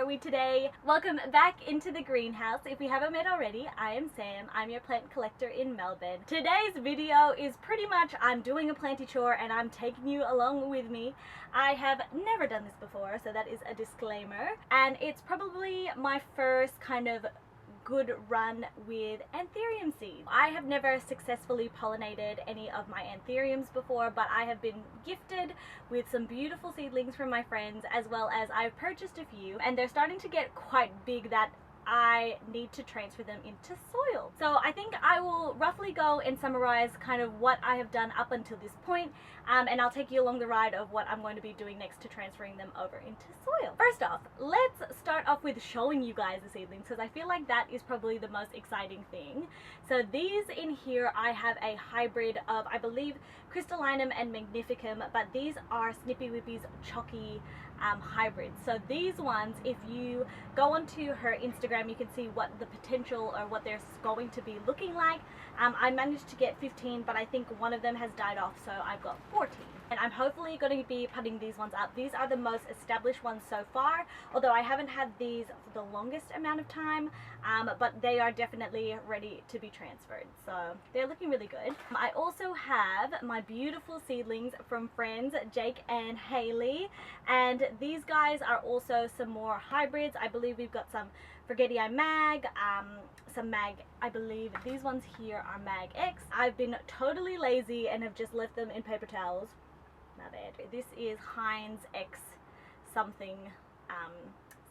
we today? Welcome back into the greenhouse. If we haven't met already, I am Sam. I'm your plant collector in Melbourne. Today's video is pretty much I'm doing a planty chore and I'm taking you along with me. I have never done this before, so that is a disclaimer. And it's probably my first kind of good run with Anthurium seeds. I have never successfully pollinated any of my Anthuriums before, but I have been gifted with some beautiful seedlings from my friends, as well as I've purchased a few, and they're starting to get quite big that I need to transfer them into soil. So I think I will roughly go and summarize kind of what I have done up until this point, and I'll take you along the ride of what I'm going to be doing next to transferring them over into soil. First off, let's start off with showing you guys the seedlings, because I feel like that is probably the most exciting thing. So these in here, I have a hybrid of, I believe, Crystallinum and Magnificum, but these are Snippy Whippy's Chalky hybrids. So these ones, if you go onto her Instagram, you can see what the potential or what they're going to be looking like. I managed to get 15, but I think one of them has died off, so I've got 14. And I'm hopefully going to be putting these ones up. These are the most established ones so far, although I haven't had these for the longest amount of time, but they are definitely ready to be transferred. So they're looking really good. I also have my beautiful seedlings from friends Jake and Haley, and these guys are also some more hybrids. I believe we've got some Forgetii Mag, some Mag, I believe these ones here are Mag X. I've been totally lazy and have just left them in paper towels. My bad. This is Heinz X something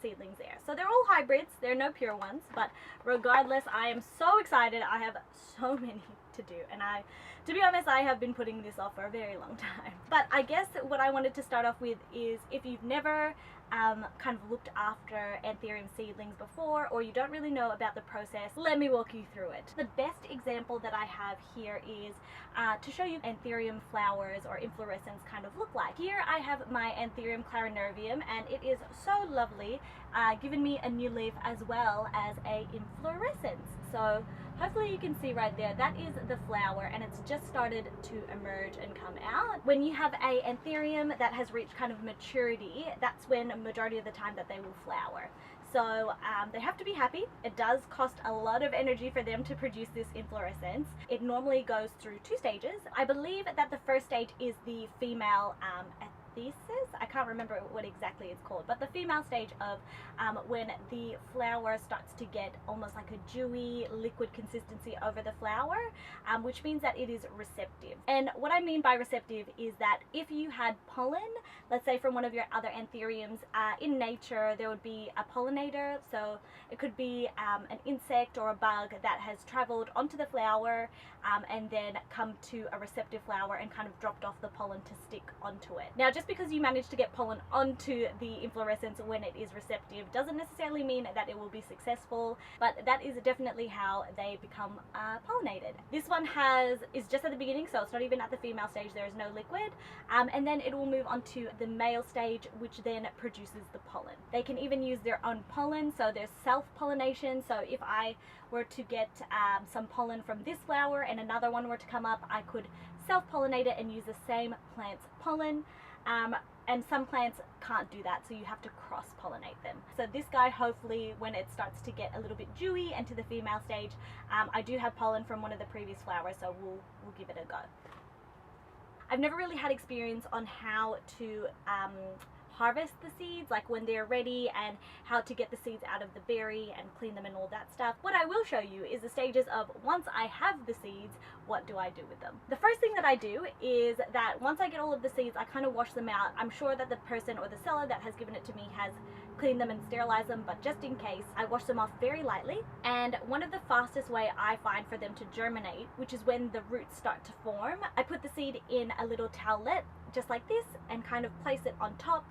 seedlings there. So they're all hybrids, they're no pure ones, but regardless, I am so excited. I have so many to do, and to be honest, I have been putting this off for a very long time. But I guess what I wanted to start off with is, if you've never kind of looked after Anthurium seedlings before, or you don't really know about the process, let me walk you through it. The best example that I have here is to show you Anthurium flowers or inflorescence kind of look like. Here I have my Anthurium clarinervium, and it is so lovely, giving me a new leaf as well as a inflorescence. So hopefully you can see right there, that is the flower, and it's just started to emerge and come out. When you have a Anthurium that has reached kind of maturity, that's when a majority of the time that they will flower. So they have to be happy. It does cost a lot of energy for them to produce this inflorescence. It normally goes through 2 stages. I believe that the first stage is the female I can't remember what exactly it's called, but the female stage of when the flower starts to get almost like a dewy liquid consistency over the flower, which means that it is receptive. And what I mean by receptive is that if you had pollen, let's say from one of your other Anthuriums, in nature there would be a pollinator, so it could be an insect or a bug that has traveled onto the flower and then come to a receptive flower and kind of dropped off the pollen to stick onto it. Now, just because you manage to get pollen onto the inflorescence when it is receptive doesn't necessarily mean that it will be successful, but that is definitely how they become pollinated. This one is just at the beginning, so it's not even at the female stage. There is no liquid, and then it will move on to the male stage, which then produces the pollen. They can even use their own pollen, so there's self-pollination. So if I were to get some pollen from this flower and another one were to come up, I could self-pollinate it and use the same plant's pollen. And some plants can't do that, so you have to cross-pollinate them. So this guy, hopefully when it starts to get a little bit dewy and to the female stage, I do have pollen from one of the previous flowers, so we'll give it a go. I've never really had experience on how to harvest the seeds, like when they're ready, and how to get the seeds out of the berry and clean them and all that stuff. What I will show you is the stages of, once I have the seeds, what do I do with them? The first thing that I do is that once I get all of the seeds, I kind of wash them out. I'm sure that the person or the seller that has given it to me has cleaned them and sterilized them, but just in case, I wash them off very lightly. And one of the fastest way I find for them to germinate, which is when the roots start to form, I put the seed in a little towelette just like this and kind of place it on top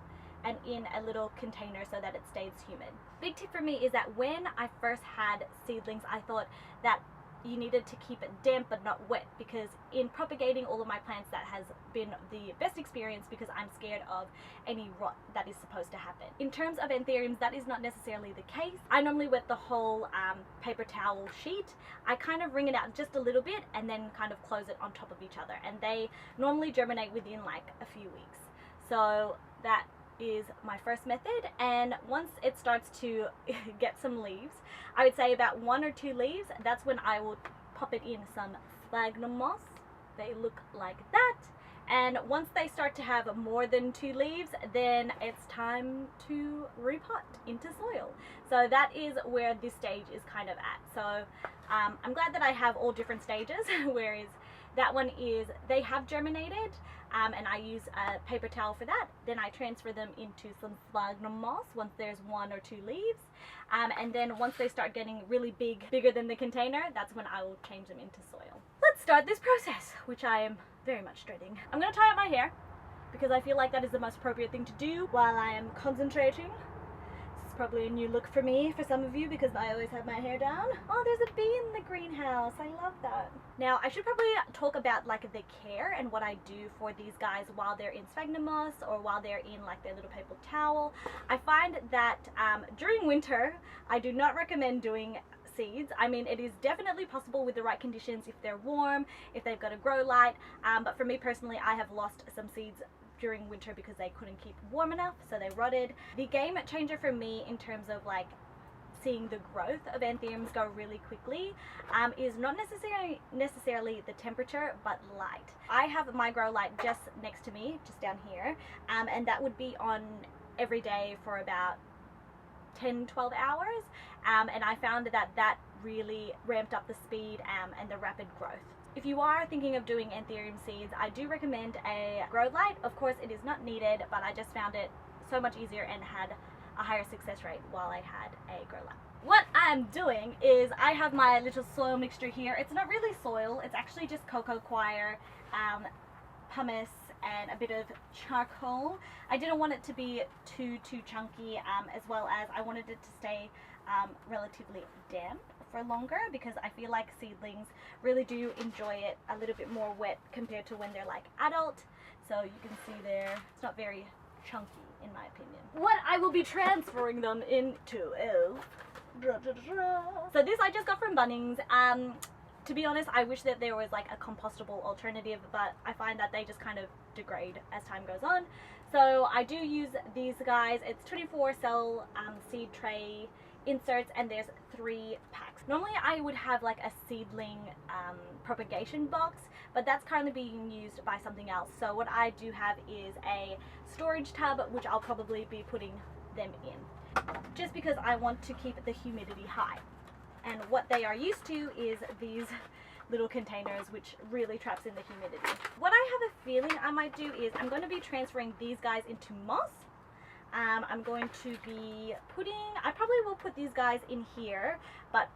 and in a little container so that it stays humid. Big tip for me is that when I first had seedlings, I thought that you needed to keep it damp but not wet, because in propagating all of my plants, that has been the best experience, because I'm scared of any rot that is supposed to happen. In terms of Anthuriums, that is not necessarily the case. I normally wet the whole paper towel sheet. I kind of wring it out just a little bit and then kind of close it on top of each other, and they normally germinate within like a few weeks. So that is my first method, and once it starts to get some leaves, I would say about 1 or 2 leaves, that's when I will pop it in some sphagnum moss. They look like that, and once they start to have more than 2 leaves, then it's time to repot into soil. So that is where this stage is kind of at. So I'm glad that I have all different stages, whereas that one is, they have germinated, and I use a paper towel for that. Then I transfer them into some sphagnum moss once there's 1 or 2 leaves. And then once they start getting really big, bigger than the container, that's when I will change them into soil. Let's start this process, which I am very much dreading. I'm going to tie up my hair because I feel like that is the most appropriate thing to do while I am concentrating. Probably a new look for me, for some of you, because I always have my hair down. Oh, there's a bee in the greenhouse. I love that. Now, I should probably talk about like the care and what I do for these guys while they're in sphagnum moss or while they're in like their little paper towel. I find that during winter, I do not recommend doing seeds. I mean, it is definitely possible with the right conditions if they're warm, if they've got a grow light, but for me personally, I have lost some seeds during winter because they couldn't keep warm enough, so they rotted. The game changer for me in terms of like seeing the growth of anthuriums go really quickly is not necessarily the temperature, but light. I have my grow light just next to me, just down here, and that would be on every day for about 10-12 hours, and I found that that really ramped up the speed and the rapid growth. If you are thinking of doing anthurium seeds, I do recommend a grow light. Of course, it is not needed, but I just found it so much easier and had a higher success rate while I had a grow light. What I'm doing is I have my little soil mixture here. It's not really soil, it's actually just cocoa coir, pumice, and a bit of charcoal. I didn't want it to be too chunky, as well as I wanted it to stay relatively damp for longer, because I feel like seedlings really do enjoy it a little bit more wet compared to when they're like adult. So you can see there, it's not very chunky in my opinion. What I will be transferring them into is so this I just got from Bunnings. To be honest, I wish that there was like a compostable alternative, but I find that they just kind of degrade as time goes on. So I do use these guys. It's 24 cell seed tray inserts, and there's 3 packs. Normally I would have like a seedling propagation box, but that's currently being used by something else. So what I do have is a storage tub, which I'll probably be putting them in, just because I want to keep the humidity high. And what they are used to is these little containers, which really traps in the humidity. What I have a feeling I might do is I'm going to be transferring these guys into moss. I'm going to be I probably will put these guys in here, but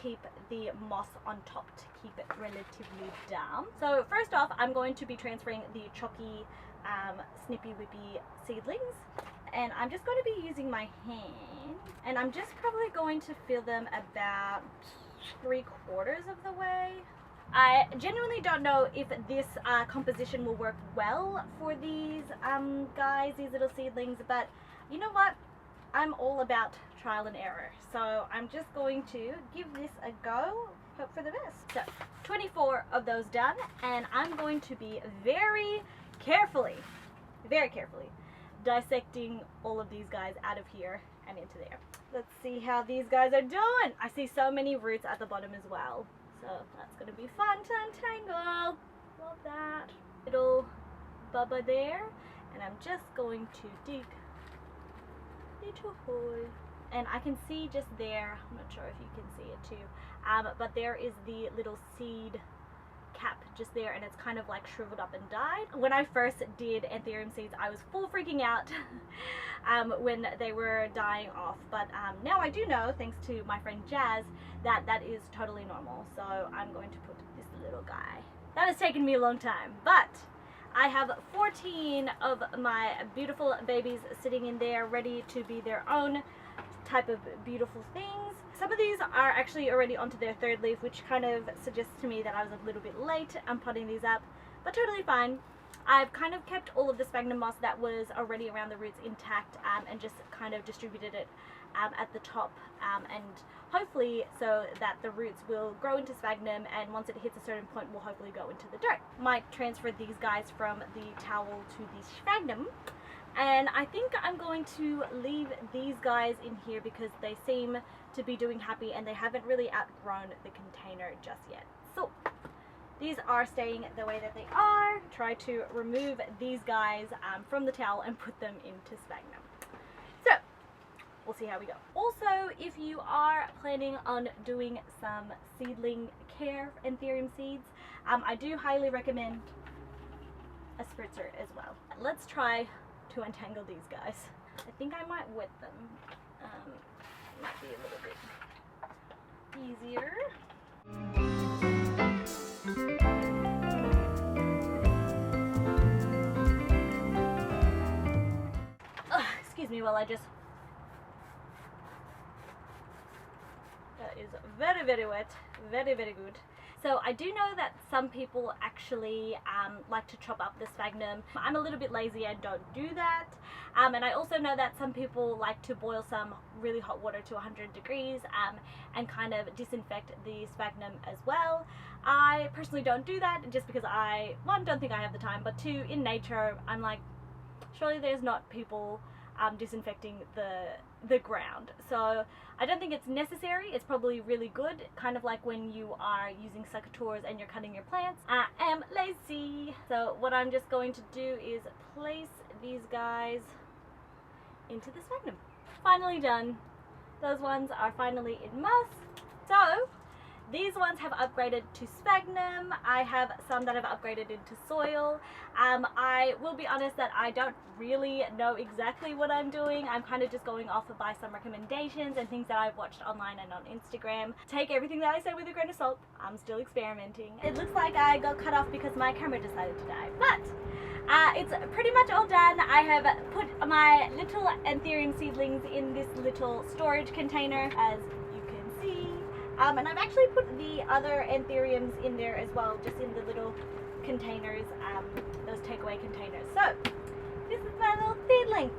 keep the moss on top to keep it relatively down. So first off, I'm going to be transferring the chalky snippy whippy seedlings, and I'm just going to be using my hand, and I'm just probably going to fill them about 3/4 of the way. I genuinely don't know if this composition will work well for these guys, these little seedlings, but you know what? I'm all about trial and error. So I'm just going to give this a go, hope for the best. So 24 of those done, and I'm going to be very carefully dissecting all of these guys out of here and into there. Let's see how these guys are doing. I see so many roots at the bottom as well. So that's going to be fun to untangle. Love that. Little bubba there. And I'm just going to dig a little hole. And I can see just there, I'm not sure if you can see it too, but there is the little seed cap just there, and it's kind of like shriveled up and died. When I first did anthurium seeds, I was full freaking out when they were dying off, but now I do know, thanks to my friend Jazz, that that is totally normal. So I'm going to put this little guy. That has taken me a long time, but I have 14 of my beautiful babies sitting in there ready to be their own type of beautiful things. Some of these are actually already onto their 3rd leaf, which kind of suggests to me that I was a little bit late potting these up, but totally fine. I've kind of kept all of the sphagnum moss that was already around the roots intact, and just kind of distributed it at the top, and hopefully so that the roots will grow into sphagnum, and once it hits a certain point will hopefully go into the dirt. Might transfer these guys from the towel to the sphagnum, and I think I'm going to leave these guys in here because they seem to be doing happy and they haven't really outgrown the container just yet. So these are staying the way that they are. Try to remove these guys from the towel and put them into sphagnum. So we'll see how we go. Also, if you are planning on doing some seedling care for Anthurium seeds, I do highly recommend a spritzer as well. Let's try to untangle these guys. I think I might wet them. Might be a little bit easier. Excuse me while I just... That is very, very wet. Very, very good. So I do know that some people actually like to chop up the sphagnum. I'm a little bit lazy and don't do that. And I also know that some people like to boil some really hot water to 100 degrees and kind of disinfect the sphagnum as well. I personally don't do that just because I, one, don't think I have the time, but two, in nature, I'm like, surely there's not people disinfecting the ground. So I don't think it's necessary. It's probably really good, kind of like when you are using secateurs and you're cutting your plants. I am lazy. So what I'm just going to do is place these guys into the sphagnum. Finally done. Those ones are finally in moss. So these ones have upgraded to sphagnum. I have some that have upgraded into soil. I will be honest that I don't really know exactly what I'm doing. I'm kind of just going off by some recommendations and things that I've watched online and on Instagram. Take everything that I say with a grain of salt. I'm still experimenting. It looks like I got cut off because my camera decided to die, but it's pretty much all done. I have put my little Anthurium seedlings in this little storage container, as you can see. And I've actually put the other Anthuriums in there as well, just in the little containers, those takeaway containers. So this is my little seedling.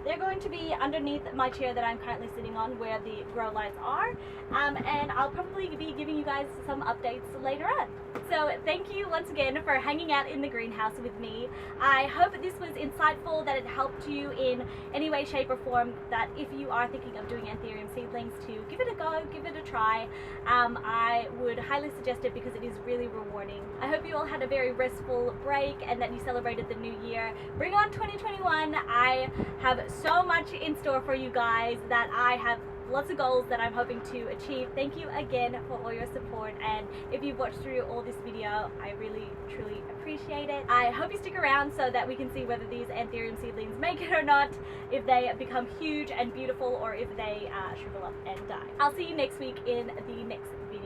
They're going to be underneath my chair that I'm currently sitting on where the grow lights are, and I'll probably be giving you guys some updates later on. So thank you once again for hanging out in the greenhouse with me. I hope this was insightful, that it helped you in any way, shape or form, that if you are thinking of doing Anthurium seedlings, to give it a go, give it a try. I would highly suggest it because it is really rewarding. I hope you all had a very restful break and that you celebrated the new year. Bring on 2021. I have so much in store for you guys, that I have lots of goals that I'm hoping to achieve. Thank you again for all your support, and if you've watched through all this video, I really truly appreciate it. I hope you stick around so that we can see whether these Anthurium seedlings make it or not, if they become huge and beautiful, or if they shrivel up and die. I'll see you next week in the next video.